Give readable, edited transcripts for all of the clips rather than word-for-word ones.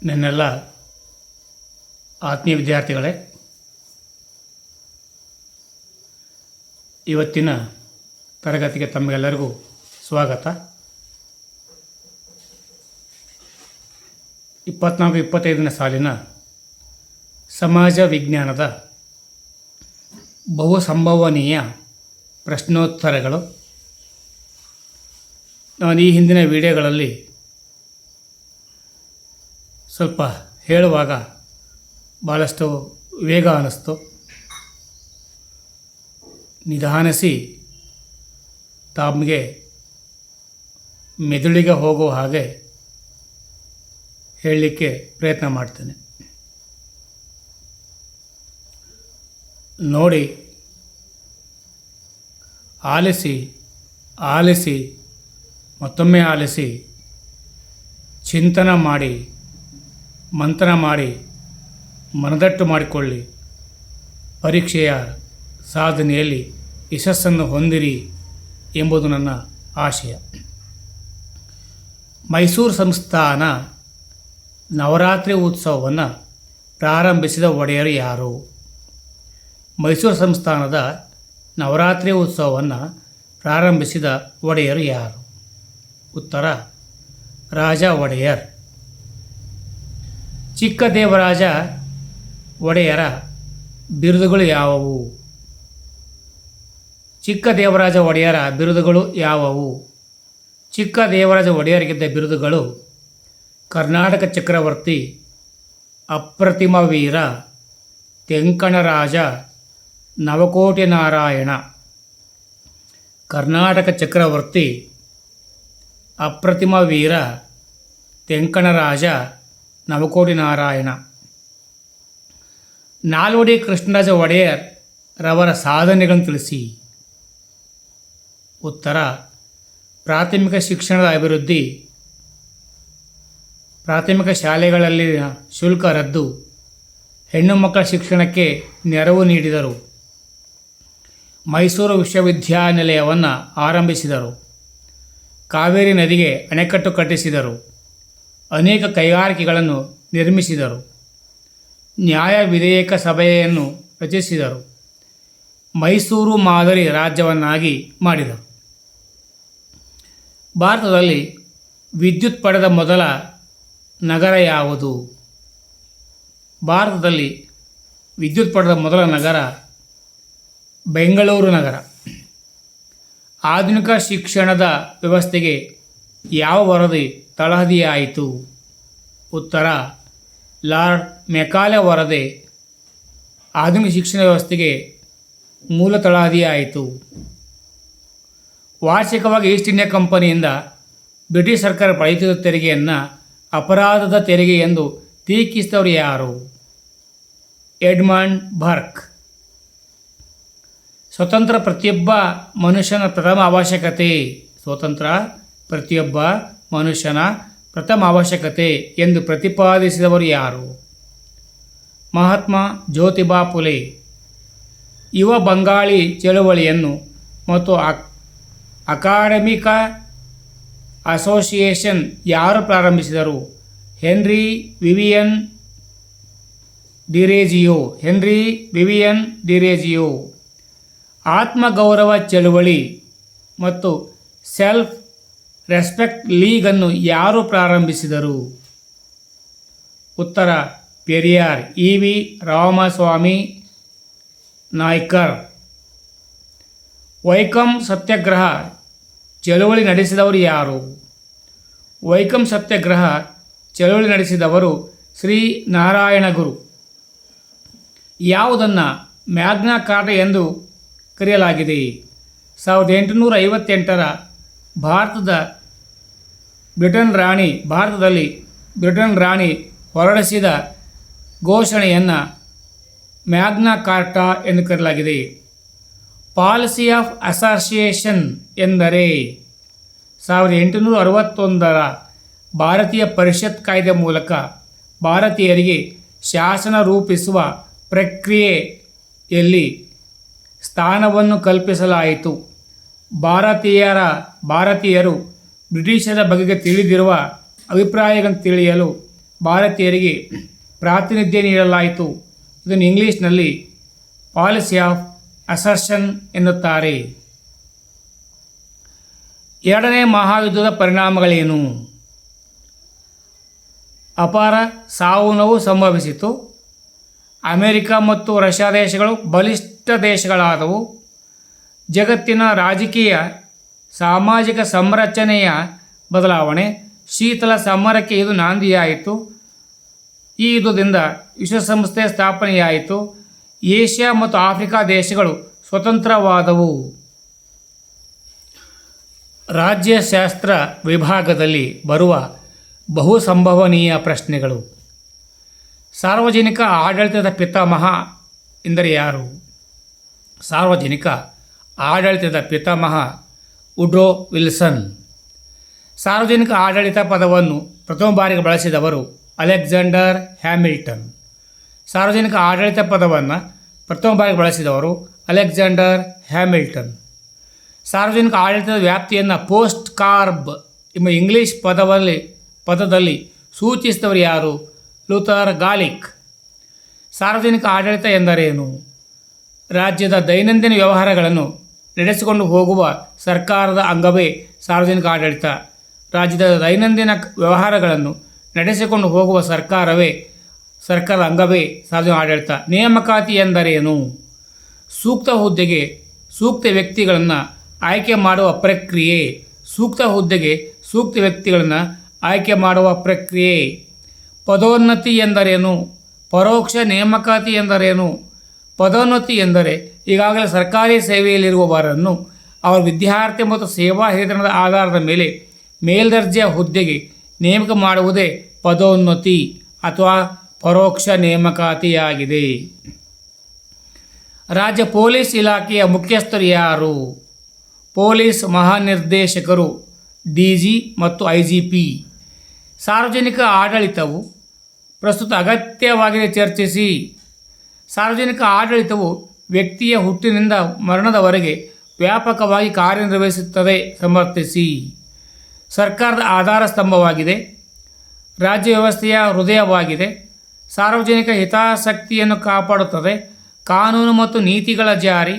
ನನ್ನೆಲ್ಲ ಆತ್ಮೀಯ ವಿದ್ಯಾರ್ಥಿಗಳೇ, ಇವತ್ತಿನ ತರಗತಿಗೆ ತಮಗೆಲ್ಲರಿಗೂ ಸ್ವಾಗತ. 24-25ನೇ ಸಾಲಿನ ಸಮಾಜ ವಿಜ್ಞಾನದ ಬಹು ಸಂಭವನೀಯ ಪ್ರಶ್ನೋತ್ತರಗಳು. ನಾನು ಈ ಹಿಂದಿನ ವಿಡಿಯೋಗಳಲ್ಲಿ ಸ್ವಲ್ಪ ಹೇಳುವಾಗ ಭಾಳಷ್ಟು ವೇಗ ಅನ್ನಿಸ್ತು. ನಿಧಾನಿಸಿ ತಮಗೆ ಮೆದುಳಿಗೆ ಹೋಗುವ ಹಾಗೆ ಹೇಳಲಿಕ್ಕೆ ಪ್ರಯತ್ನ ಮಾಡ್ತೇನೆ. ನೋಡಿ, ಆಲಿಸಿ ಮತ್ತೊಮ್ಮೆ ಆಲಿಸಿ, ಚಿಂತನೆ ಮಾಡಿ, ಮಂಥನ ಮಾಡಿ, ಮನದಟ್ಟು ಮಾಡಿಕೊಳ್ಳಿ. ಪರೀಕ್ಷೆಯ ಸಾಧನೆಯಲ್ಲಿ ಯಶಸ್ಸನ್ನು ಹೊಂದಿರಿ ಎಂಬುದು ನನ್ನ ಆಶಯ. ಮೈಸೂರು ಸಂಸ್ಥಾನ ನವರಾತ್ರಿ ಉತ್ಸವವನ್ನು ಪ್ರಾರಂಭಿಸಿದ ಒಡೆಯರು ಯಾರು? ಮೈಸೂರು ಸಂಸ್ಥಾನದ ನವರಾತ್ರಿ ಉತ್ಸವವನ್ನು ಪ್ರಾರಂಭಿಸಿದ ಒಡೆಯರು ಯಾರು? ಉತ್ತರ: ರಾಜ ಒಡೆಯರ್. ಚಿಕ್ಕದೇವರಾಜ ಒಡೆಯರ ಬಿರುದುಗಳು ಯಾವುವು? ಚಿಕ್ಕದೇವರಾಜ ಒಡೆಯರ ಬಿರುದುಗಳು ಯಾವುವು? ಚಿಕ್ಕದೇವರಾಜ ಒಡೆಯರಿಗಿದ್ದ ಬಿರುದುಗಳು: ಕರ್ನಾಟಕ ಚಕ್ರವರ್ತಿ, ಅಪ್ರತಿಮ ವೀರ, ತೆಂಕಣರಾಜ, ನವಕೋಟಿ ನಾರಾಯಣ. ಕರ್ನಾಟಕ ಚಕ್ರವರ್ತಿ, ಅಪ್ರತಿಮ ವೀರ, ತೆಂಕಣರಾಜ, ನವಕೋಟಿ ನಾರಾಯಣ. ನಾಲ್ವಡಿ ಕೃಷ್ಣರಾಜ ಒಡೆಯರ್ ರವರ ಸಾಧನೆಗಳನ್ನು ತಿಳಿಸಿ. ಉತ್ತರ: ಪ್ರಾಥಮಿಕ ಶಿಕ್ಷಣದ ಅಭಿವೃದ್ಧಿ, ಪ್ರಾಥಮಿಕ ಶಾಲೆಗಳಲ್ಲಿನ ಶುಲ್ಕ ರದ್ದು, ಹೆಣ್ಣು ಮಕ್ಕಳ ಶಿಕ್ಷಣಕ್ಕೆ ನೆರವು ನೀಡಿದರು, ಮೈಸೂರು ವಿಶ್ವವಿದ್ಯಾನಿಲಯವನ್ನು ಆರಂಭಿಸಿದರು, ಕಾವೇರಿ ನದಿಗೆ ಅಣೆಕಟ್ಟು ಕಟ್ಟಿಸಿದರು, ಅನೇಕ ಕೈಗಾರಿಕೆಗಳನ್ನು ನಿರ್ಮಿಸಿದರು, ನ್ಯಾಯ ವಿಧೇಯಕ ಸಭೆಯನ್ನು ರಚಿಸಿದರು, ಮೈಸೂರು ಮಾದರಿ ರಾಜ್ಯವನ್ನಾಗಿ ಮಾಡಿದರು. ಭಾರತದಲ್ಲಿ ವಿದ್ಯುತ್ ಪಡೆದ ಮೊದಲ ನಗರ ಯಾವುದು? ಭಾರತದಲ್ಲಿ ವಿದ್ಯುತ್ ಪಡೆದ ಮೊದಲ ನಗರ ಬೆಂಗಳೂರು ನಗರ. ಆಧುನಿಕ ಶಿಕ್ಷಣದ ವ್ಯವಸ್ಥೆಗೆ ಯಾವ ವರದಿ ತಳಹದಿಯಾಯಿತು? ಉತ್ತರ: ಲಾರ್ಡ್ ಮೆಕಾಲೆ ವರದಿ ಆಧುನಿಕ ಶಿಕ್ಷಣ ವ್ಯವಸ್ಥೆಗೆ ಮೂಲ ತಳಹದಿಯಾಯಿತು. ವಾರ್ಷಿಕವಾಗಿ ಈಸ್ಟ್ ಇಂಡಿಯಾ ಕಂಪನಿಯಿಂದ ಬ್ರಿಟಿಷ್ ಸರ್ಕಾರ ಪಡೆಯುತ್ತಿದ್ದ ತೆರಿಗೆಯನ್ನು ಅಪರಾಧದ ತೆರಿಗೆ ಎಂದು ಟೀಕಿಸಿದವರು ಯಾರು? Edmund Burk. ಸ್ವತಂತ್ರ ಪ್ರತಿಯೊಬ್ಬ ಮನುಷ್ಯನ ಪ್ರಥಮ ಅವಶ್ಯಕತೆ. ಸ್ವತಂತ್ರ ಪ್ರತಿಯೊಬ್ಬ ಮನುಷ್ಯನ ಪ್ರಥಮ ಅವಶ್ಯಕತೆ ಎಂದು ಪ್ರತಿಪಾದಿಸಿದವರು ಯಾರು? ಮಹಾತ್ಮ ಜ್ಯೋತಿಬಾ ಫುಲೆ. ಯುವ ಬಂಗಾಳಿ ಚಳುವಳಿಯನ್ನು ಮತ್ತು ಅಕಾಡೆಮಿಕ ಅಸೋಸಿಯೇಷನ್ ಯಾರು ಪ್ರಾರಂಭಿಸಿದರು? Henry Vivian ಡಿರೇಜಿಯೋ. ಆತ್ಮಗೌರವ ಚಳುವಳಿ ಮತ್ತು ಸೆಲ್ಫ್ ರೆಸ್ಪೆಕ್ಟ್ ಲೀಗನ್ನು ಯಾರು ಪ್ರಾರಂಭಿಸಿದರು? ಉತ್ತರ: ಪೆರಿಯಾರ್. ಇ.ವಿ. ರಾಮಸ್ವಾಮಿ ನಾಯ್ಕರ್. ವೈಕಂ ಸತ್ಯಾಗ್ರಹ ಚಳುವಳಿ ನಡೆಸಿದವರು ಯಾರು? ವೈಕಂ ಸತ್ಯಾಗ್ರಹ ಚಳುವಳಿ ನಡೆಸಿದವರು ಶ್ರೀ ನಾರಾಯಣ ಗುರು. ಯಾವುದನ್ನು ಮ್ಯಾಗ್ನಾ ಕಾರ್ಟಾ ಎಂದು ಕರೆಯಲಾಗಿದೆ? 1858ರ ಭಾರತದಲ್ಲಿ ಬ್ರಿಟನ್ ರಾಣಿ ಹೊರಡಿಸಿದ ಘೋಷಣೆಯನ್ನು ಮ್ಯಾಗ್ನಾ ಕಾರ್ಟಾ ಎಂದು ಕರೆಯಲಾಗಿದೆ. ಪಾಲಿಸಿ ಆಫ್ ಅಸೋಸಿಯೇಷನ್ ಎಂದರೆ 1861ರ ಭಾರತೀಯ ಪರಿಷತ್ ಕಾಯ್ದೆ ಮೂಲಕ ಭಾರತೀಯರಿಗೆ ಶಾಸನ ರೂಪಿಸುವ ಪ್ರಕ್ರಿಯೆಯಲ್ಲಿ ಸ್ಥಾನವನ್ನು ಕಲ್ಪಿಸಲಾಯಿತು. ಭಾರತೀಯರು ಬ್ರಿಟಿಷರ ಬಗೆಗೆ ತಿಳಿದಿರುವ ಅಭಿಪ್ರಾಯಗಳನ್ನು ತಿಳಿಯಲು ಭಾರತೀಯರಿಗೆ ಪ್ರಾತಿನಿಧ್ಯ ನೀಡಲಾಯಿತು. ಇದನ್ನು ಇಂಗ್ಲೀಷ್ನಲ್ಲಿ ಪಾಲಿಸಿ ಆಫ್ ಅಸರ್ಷನ್ ಎನ್ನುತ್ತಾರೆ. ಎರಡನೇ ಮಹಾಯುದ್ಧದ ಪರಿಣಾಮಗಳೇನು? ಅಪಾರ ಸಾವು ನೋವು ಸಂಭವಿಸಿತು. ಅಮೆರಿಕ ಮತ್ತು ರಷ್ಯಾ ದೇಶಗಳು ಬಲಿಷ್ಠ ದೇಶಗಳಾದವು. ಜಗತ್ತಿನ ರಾಜಕೀಯ ಸಾಮಾಜಿಕ ಸಂರಚನೆಯ ಬದಲಾವಣೆ, ಶೀತಲ ಸಮರಕ್ಕೆ ಇದು ನಾಂದಿಯಾಯಿತು. ಈ ಯುದ್ಧದಿಂದ ವಿಶ್ವಸಂಸ್ಥೆ ಸ್ಥಾಪನೆಯಾಯಿತು. ಏಷ್ಯಾ ಮತ್ತು ಆಫ್ರಿಕಾ ದೇಶಗಳು ಸ್ವತಂತ್ರವಾದವು. ರಾಜ್ಯಶಾಸ್ತ್ರ ವಿಭಾಗದಲ್ಲಿ ಬರುವ ಬಹು ಸಂಭವನೀಯ ಪ್ರಶ್ನೆಗಳು. ಸಾರ್ವಜನಿಕ ಆಡಳಿತದ ಪಿತಾಮಹ ಎಂದರೆ ಯಾರು? ಸಾರ್ವಜನಿಕ ಆಡಳಿತದ ಪಿತಾಮಹ ವುಡ್ರೋ ವಿಲ್ಸನ್. ಸಾರ್ವಜನಿಕ ಆಡಳಿತ ಪದವನ್ನು ಪ್ರಥಮ ಬಾರಿಗೆ ಬಳಸಿದವರು ಅಲೆಕ್ಸಾಂಡರ್ ಹ್ಯಾಮಿಲ್ಟನ್. ಸಾರ್ವಜನಿಕ ಆಡಳಿತ ಪದವನ್ನು ಪ್ರಥಮ ಬಾರಿಗೆ ಬಳಸಿದವರು ಅಲೆಕ್ಸಾಂಡರ್ ಹ್ಯಾಮಿಲ್ಟನ್. ಸಾರ್ವಜನಿಕ ಆಡಳಿತದ ವ್ಯಾಪ್ತಿಯನ್ನು ಪೋಸ್ಟ್ ಕಾರ್ಬ್ ಎಂಬ ಇಂಗ್ಲೀಷ್ ಪದದಲ್ಲಿ ಸೂಚಿಸಿದವರು ಯಾರು? ಲೂಥರ್ ಗಾಲಿಕ್. ಸಾರ್ವಜನಿಕ ಆಡಳಿತ ಎಂದರೇನು? ರಾಜ್ಯದ ದೈನಂದಿನ ವ್ಯವಹಾರಗಳನ್ನು ನಡೆಸಿಕೊಂಡು ಹೋಗುವ ಸರ್ಕಾರದ ಅಂಗವೇ ಸಾರ್ವಜನಿಕ ಆಡಳಿತ. ರಾಜ್ಯದ ದೈನಂದಿನ ವ್ಯವಹಾರಗಳನ್ನು ನಡೆಸಿಕೊಂಡು ಹೋಗುವ ಸರ್ಕಾರದ ಅಂಗವೇ ಸಾರ್ವಜನಿಕ ಆಡಳಿತ. ನೇಮಕಾತಿ ಎಂದರೇನು? ಸೂಕ್ತ ಹುದ್ದೆಗೆ ಸೂಕ್ತ ವ್ಯಕ್ತಿಗಳನ್ನು ಆಯ್ಕೆ ಮಾಡುವ ಪ್ರಕ್ರಿಯೆ. ಸೂಕ್ತ ಹುದ್ದೆಗೆ ಸೂಕ್ತ ವ್ಯಕ್ತಿಗಳನ್ನು ಆಯ್ಕೆ ಮಾಡುವ ಪ್ರಕ್ರಿಯೆ. ಪದೋನ್ನತಿ ಎಂದರೇನು? ಪರೋಕ್ಷ ನೇಮಕಾತಿ ಎಂದರೇನು? ಪದೋನ್ನತಿ ಎಂದರೆ ಈಗಾಗಲೇ ಸರ್ಕಾರಿ ಸೇವೆಯಲ್ಲಿರುವವರನ್ನು ಅವರ ವಿದ್ಯಾರ್ಥಿ ಮತ್ತು ಸೇವಾ ಹಿರಿತನದ ಆಧಾರದ ಮೇಲೆ ಮೇಲ್ದರ್ಜೆಯ ಹುದ್ದೆಗೆ ನೇಮಕ ಮಾಡುವುದೇ ಪದೋನ್ನತಿ ಅಥವಾ ಪರೋಕ್ಷ ನೇಮಕಾತಿಯಾಗಿದೆ. ರಾಜ್ಯ ಪೊಲೀಸ್ ಇಲಾಖೆಯ ಮುಖ್ಯಸ್ಥರು ಯಾರು? ಪೊಲೀಸ್ ಮಹಾನಿರ್ದೇಶಕರು, DG ಮತ್ತು IGP. ಸಾರ್ವಜನಿಕ ಆಡಳಿತವು ಪ್ರಸ್ತುತ ಅಗತ್ಯವಾಗಿದೆ ಚರ್ಚಿಸಿ. ಸಾರ್ವಜನಿಕ ಆಡಳಿತವು ವ್ಯಕ್ತಿಯ ಹುಟ್ಟಿನಿಂದ ಮರಣದವರೆಗೆ ವ್ಯಾಪಕವಾಗಿ ಕಾರ್ಯನಿರ್ವಹಿಸುತ್ತದೆ ಸಮರ್ಥಿಸಿ. ಸರ್ಕಾರದ ಆಧಾರ ಸ್ತಂಭವಾಗಿದೆ. ರಾಜ್ಯ ವ್ಯವಸ್ಥೆಯ ಹೃದಯವಾಗಿದೆ. ಸಾರ್ವಜನಿಕ ಹಿತಾಸಕ್ತಿಯನ್ನು ಕಾಪಾಡುತ್ತದೆ. ಕಾನೂನು ಮತ್ತು ನೀತಿಗಳ ಜಾರಿ,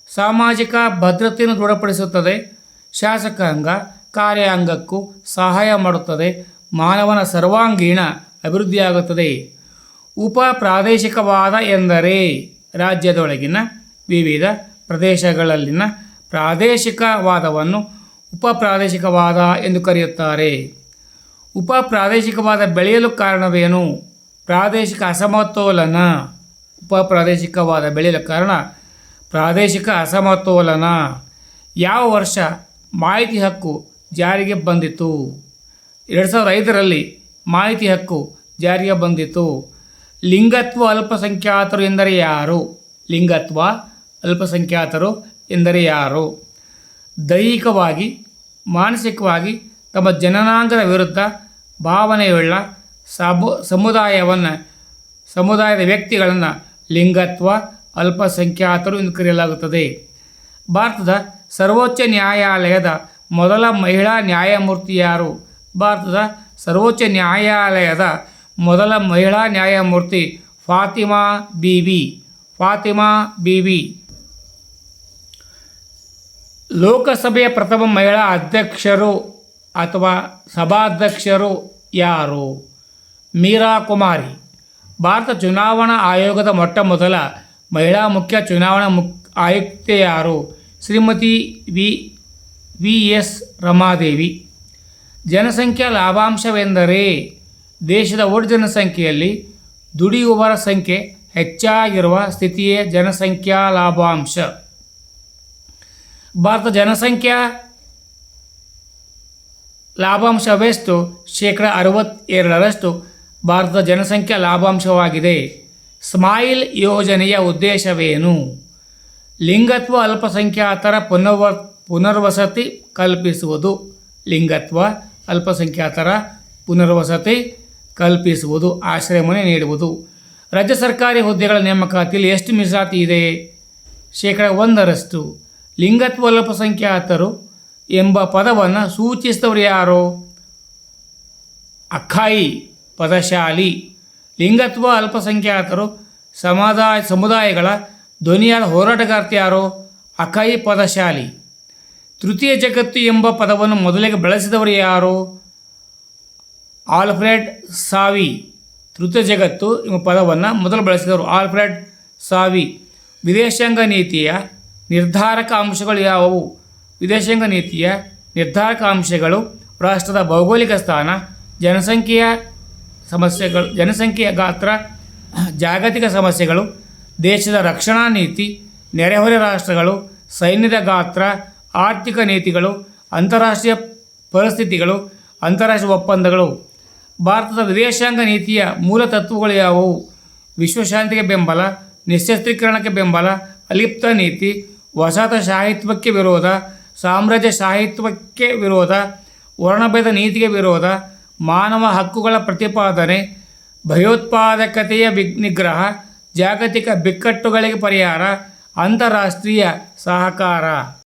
ಸಾಮಾಜಿಕ ಭದ್ರತೆಯನ್ನು ದೃಢಪಡಿಸುತ್ತದೆ. ಶಾಸಕಾಂಗ ಕಾರ್ಯಾಂಗಕ್ಕೂ ಸಹಾಯ ಮಾಡುತ್ತದೆ. ಮಾನವನ ಸರ್ವಾಂಗೀಣ ಅಭಿವೃದ್ಧಿಯಾಗುತ್ತದೆ. ಉಪ ಪ್ರಾದೇಶಿಕವಾದ ಎಂದರೆ ರಾಜ್ಯದೊಳಗಿನ ವಿವಿಧ ಪ್ರದೇಶಗಳಲ್ಲಿನ ಪ್ರಾದೇಶಿಕವಾದವನ್ನು ಉಪ ಪ್ರಾದೇಶಿಕವಾದ ಎಂದು ಕರೆಯುತ್ತಾರೆ. ಉಪ ಪ್ರಾದೇಶಿಕವಾದ ಬೆಳೆಯಲು ಕಾರಣವೇನು? ಪ್ರಾದೇಶಿಕ ಅಸಮತೋಲನ. ಉಪ ಪ್ರಾದೇಶಿಕವಾದ ಬೆಳೆಯಲು ಕಾರಣ ಪ್ರಾದೇಶಿಕ ಅಸಮತೋಲನ. ಯಾವ ವರ್ಷ ಮಾಹಿತಿ ಹಕ್ಕು ಜಾರಿಗೆ ಬಂದಿತು? 2005ರಲ್ಲಿ ಮಾಹಿತಿ ಹಕ್ಕು ಜಾರಿಗೆ ಬಂದಿತು. ಲಿಂಗತ್ವ ಅಲ್ಪಸಂಖ್ಯಾತರು ಎಂದರೆ ಯಾರು? ಲಿಂಗತ್ವ ಅಲ್ಪಸಂಖ್ಯಾತರು ಎಂದರೆ ಯಾರು? ದೈಹಿಕವಾಗಿ ಮಾನಸಿಕವಾಗಿ ತಮ್ಮ ಜನನಾಂಗದ ವಿರುದ್ಧ ಭಾವನೆಯುಳ್ಳ ಸಮುದಾಯದ ವ್ಯಕ್ತಿಗಳನ್ನು ಲಿಂಗತ್ವ ಅಲ್ಪಸಂಖ್ಯಾತರು ಎಂದು ಕರೆಯಲಾಗುತ್ತದೆ. ಭಾರತದ ಸರ್ವೋಚ್ಚ ನ್ಯಾಯಾಲಯದ ಮೊದಲ ಮಹಿಳಾ ನ್ಯಾಯಮೂರ್ತಿ ಯಾರು? ಭಾರತದ ಸರ್ವೋಚ್ಚ ನ್ಯಾಯಾಲಯದ ಮೊದಲ ಮಹಿಳಾ ನ್ಯಾಯಮೂರ್ತಿ ಫಾತಿಮಾ ಬೀವಿ. ಲೋಕಸಭೆಯ ಪ್ರಥಮ ಮಹಿಳಾ ಅಧ್ಯಕ್ಷರು ಅಥವಾ ಸಭಾಧ್ಯಕ್ಷರು ಯಾರು? ಮೀರಾ ಕುಮಾರಿ. ಭಾರತ ಚುನಾವಣಾ ಆಯೋಗದ ಮೊಟ್ಟಮೊದಲ ಮಹಿಳಾ ಮುಖ್ಯ ಚುನಾವಣಾ ಆಯುಕ್ತೆ ಯಾರು? ಶ್ರೀಮತಿ ವಿ.ಎಸ್. ರಮಾದೇವಿ. ಜನಸಂಖ್ಯಾ ಲಾಭಾಂಶವೆಂದರೆ ದೇಶದ ಒಟ್ಟು ಜನಸಂಖ್ಯೆಯಲ್ಲಿ ದುಡಿಯುವವರ ಸಂಖ್ಯೆ ಹೆಚ್ಚಾಗಿರುವ ಸ್ಥಿತಿಯೇ ಜನಸಂಖ್ಯಾ ಲಾಭಾಂಶ. ಭಾರತ ಜನಸಂಖ್ಯಾ ಲಾಭಾಂಶವೆಷ್ಟು? 62% ಭಾರತದ ಜನಸಂಖ್ಯಾ ಲಾಭಾಂಶವಾಗಿದೆ. ಸ್ಮೈಲ್ ಯೋಜನೆಯ ಉದ್ದೇಶವೇನು? ಲಿಂಗತ್ವ ಅಲ್ಪಸಂಖ್ಯಾತರ ಪುನರ್ವಸತಿ ಕಲ್ಪಿಸುವುದು. ಲಿಂಗತ್ವ ಅಲ್ಪಸಂಖ್ಯಾತರ ಪುನರ್ವಸತಿ ಕಲ್ಪಿಸುವುದು, ಆಶ್ರಯ ಮನೆ ನೀಡುವುದು. ರಾಜ್ಯ ಸರ್ಕಾರಿ ಹುದ್ದೆಗಳ ನೇಮಕಾತಿಯಲ್ಲಿ ಎಷ್ಟು ಮೀಸಲಾತಿ ಇದೆ? 1%. ಲಿಂಗತ್ವ ಅಲ್ಪಸಂಖ್ಯಾತರು ಎಂಬ ಪದವನ್ನು ಸೂಚಿಸಿದವರು ಯಾರು? ಅಕ್ಕಾಯಿ ಪದಶಾಲಿ. ಲಿಂಗತ್ವ ಅಲ್ಪಸಂಖ್ಯಾತರು ಸಮುದಾಯಗಳ ಧ್ವನಿಯಾದ ಹೋರಾಟಗಾರ್ತಿ ಯಾರು? ಅಕೈ ಪದಶಾಲಿ. ತೃತೀಯ ಜಗತ್ತು ಎಂಬ ಪದವನ್ನು ಮೊದಲಿಗೆ ಬಳಸಿದವರು ಯಾರು? ಆಲ್ಫ್ರೆಡ್ ಸಾವಿ. ತೃತೀಯ ಜಗತ್ತು ಎಂಬ ಪದವನ್ನು ಮೊದಲು ಬಳಸಿದವರು ಆಲ್ಫ್ರೆಡ್ ಸಾವಿ. ವಿದೇಶಾಂಗ ನೀತಿಯ ನಿರ್ಧಾರಕ ಅಂಶಗಳು ಯಾವುವು? ವಿದೇಶಾಂಗ ನೀತಿಯ ನಿರ್ಧಾರಕ ಅಂಶಗಳು ರಾಷ್ಟ್ರದ ಭೌಗೋಳಿಕ ಸ್ಥಾನ, ಜನಸಂಖ್ಯೆಯ ಗಾತ್ರ, ಜಾಗತಿಕ ಸಮಸ್ಯೆಗಳು, ದೇಶದ ರಕ್ಷಣಾ ನೀತಿ, ನೆರೆಹೊರೆ ರಾಷ್ಟ್ರಗಳು, ಸೈನ್ಯದ ಗಾತ್ರ, ಆರ್ಥಿಕ ನೀತಿಗಳು, ಅಂತಾರಾಷ್ಟ್ರೀಯ ಪರಿಸ್ಥಿತಿಗಳು, ಅಂತಾರಾಷ್ಟ್ರೀಯ ಒಪ್ಪಂದಗಳು. ಭಾರತದ ವಿದೇಶಾಂಗ ನೀತಿಯ ಮೂಲ ತತ್ವಗಳು ಯಾವುವು? ವಿಶ್ವಶಾಂತಿಗೆ ಬೆಂಬಲ, ನಿಶ್ಶಸ್ತ್ರೀಕರಣಕ್ಕೆ ಬೆಂಬಲ, ಅಲಿಪ್ತ ನೀತಿ, ವಸಾಹತುಶಾಹಿತ್ವಕ್ಕೆ ವಿರೋಧ, ಸಾಮ್ರಾಜ್ಯಶಾಹಿತ್ವಕ್ಕೆ ವಿರೋಧ, ವರ್ಣಭೇದ ನೀತಿಗೆ ವಿರೋಧ, ಮಾನವ ಹಕ್ಕುಗಳ ಪ್ರತಿಪಾದನೆ, ಭಯೋತ್ಪಾದಕತೆಯ ನಿಗ್ರಹ, ಜಾಗತಿಕ ಬಿಕ್ಕಟ್ಟುಗಳಿಗೆ ಪರಿಹಾರ, ಅಂತಾರಾಷ್ಟ್ರೀಯ ಸಹಕಾರ.